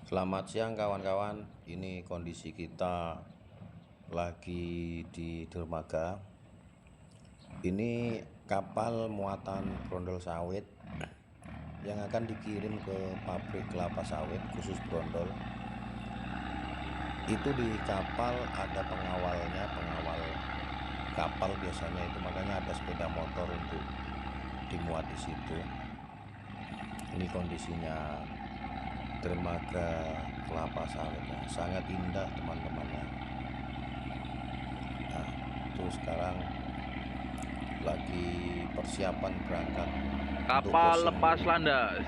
Selamat siang kawan-kawan, ini kondisi kita lagi di dermaga. Ini kapal muatan brondol sawit yang akan dikirim ke pabrik kelapa sawit khusus brondol. Itu di kapal ada pengawalnya, pengawal kapal biasanya itu, makanya ada sepeda motor untuk dimuat di situ. Ini kondisinya dermaga kelapa sawitnya sangat indah teman-teman ya. Nah, itu sekarang lagi persiapan berangkat untuk Kapal closing lepas dulu. landas.